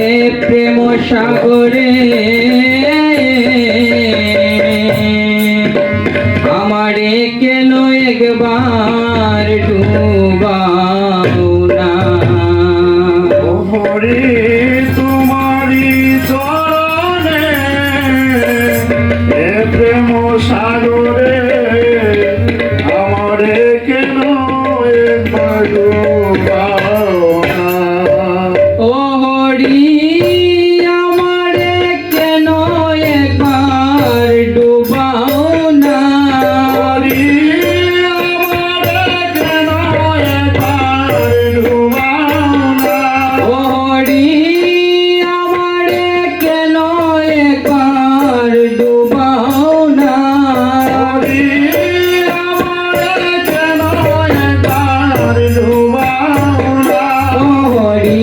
এ প্রেম সাগরে আমারে কেন একবার ডুবাও না। হরি তোমারি চরণে এ প্রেম সাগরে আমারে কেন একবার ডুবাও না। ও হরি আমারে কেন একবার ডুবাও না। হরি আমারে কেন একবার ডুবাও না। ও হরি আমারে কেন একবার ডুবাও না। হরি আমারে কেন একবার ডুবাও না। ও হরি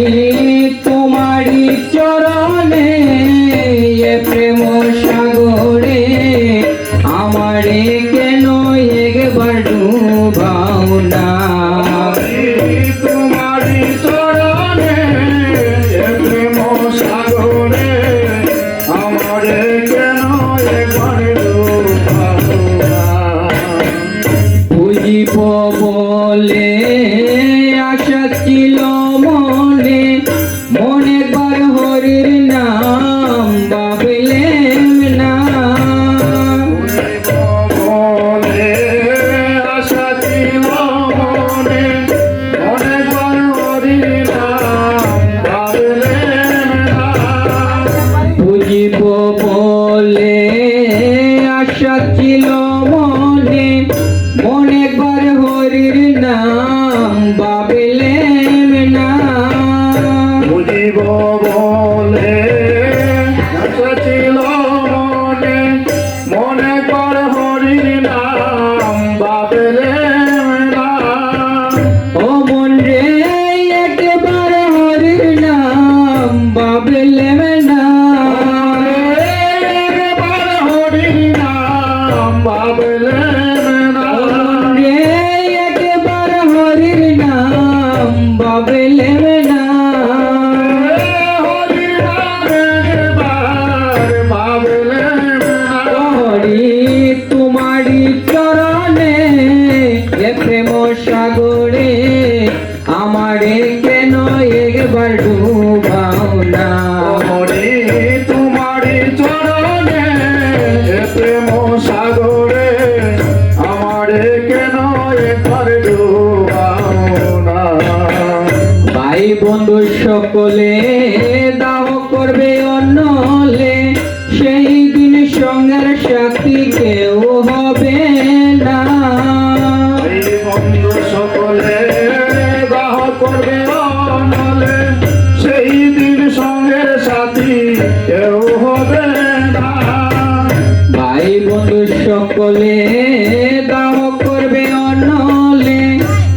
তোমারি চরণে এ প্রেম সাগরে আমারে কেন একবার ডুবাও না। তোমারি চরণে এ প্রেম সাগরে আমারে কেন একবার ডুবাও না। বুঝিব বলে আশা ছিল মনে, মনে বার হরির নাম ভাবলেম না। মনে আশা ছিল মনে, মনে হরি নাম ভাবলেম না। বুঝিব বলে আশা ছিল মনে, মনে বার হরির নাম ভাবলেম না। বুঝিব বলে আশা ছিল মনে, মনে কর হরি নাম ভাবলেম না। ও মন রে একবার হরির নাম ভাবলেম না। একবার হরি নাম ভাবলেম না। ও মন রে একবার হরির নাম ভাবলেম না। হরি নাম একবার ভাবলেম না। ও হরি তোমারি চরণে এ প্রেম সাগরে আমারে কেন একবার ডুবাও না। হরি তোমারি চরণে এ প্রেম সাগরে আমারে কেন একবার ডুবাও না। ভাই বন্ধু সকলে দাহ করবে অন্নলে, সেই দিন সঙ্গের সাথী কেউ হবে না। এই বন্ধু সকলে দাহ করবে অনলে, সেই দিন সঙ্গের সাথী কেউ হবে না। ভাই বন্ধু সকলে দাহ করবে অন্নলে,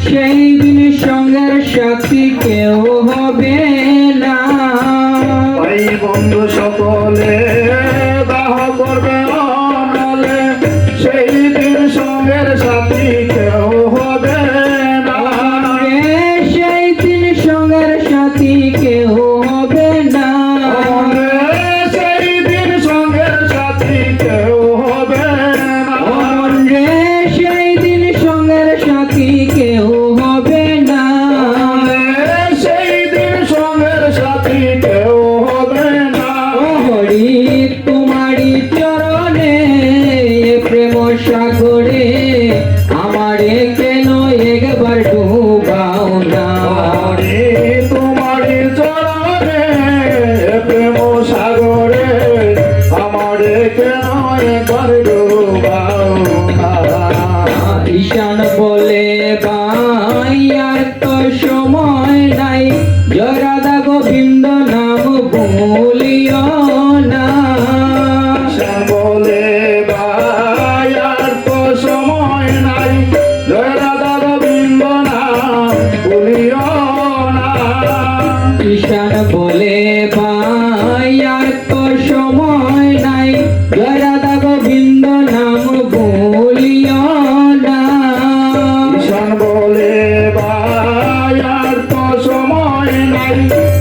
সেই দিন সঙ্গের সাথী কেউ হবে না। এই বন্ধু সকলে দাহ করবে অনলে, সেই দিন সঙ্গের সাথী কেউ হবে না। রে সেই দিন সঙ্গের সাথী কেউ হবে না। সেই দিন সঙ্গের সাথী কেউ হবে না। মন রে সেই দিন সঙ্গের সাথী কেউ হবে না। সেই দিন সঙ্গের সাথী কেউ হবে না। ও হরি তোমারি চরণে এ প্রেম সাগরে আমারে কেন একবার ডুবাও না। হরি তোমারি চরণে এ প্রেম সাগরে আমারে কেন একবার ডুবাও না। ঈশান বলে ভাই আর তো সময় নাই, জয়রাধা গোবিন্দ নাম ভুলিও না। বলে ভাই আর তো সময় নাই, জয় রাধা গোবিন্দ নাম ভুলিও না। ঈশান বলে ভাই আর তো সময় নাই, জয়রাধা গোবিন্দ নাম ভুলিও না। ঈশান বলে ভাই আর তো নাই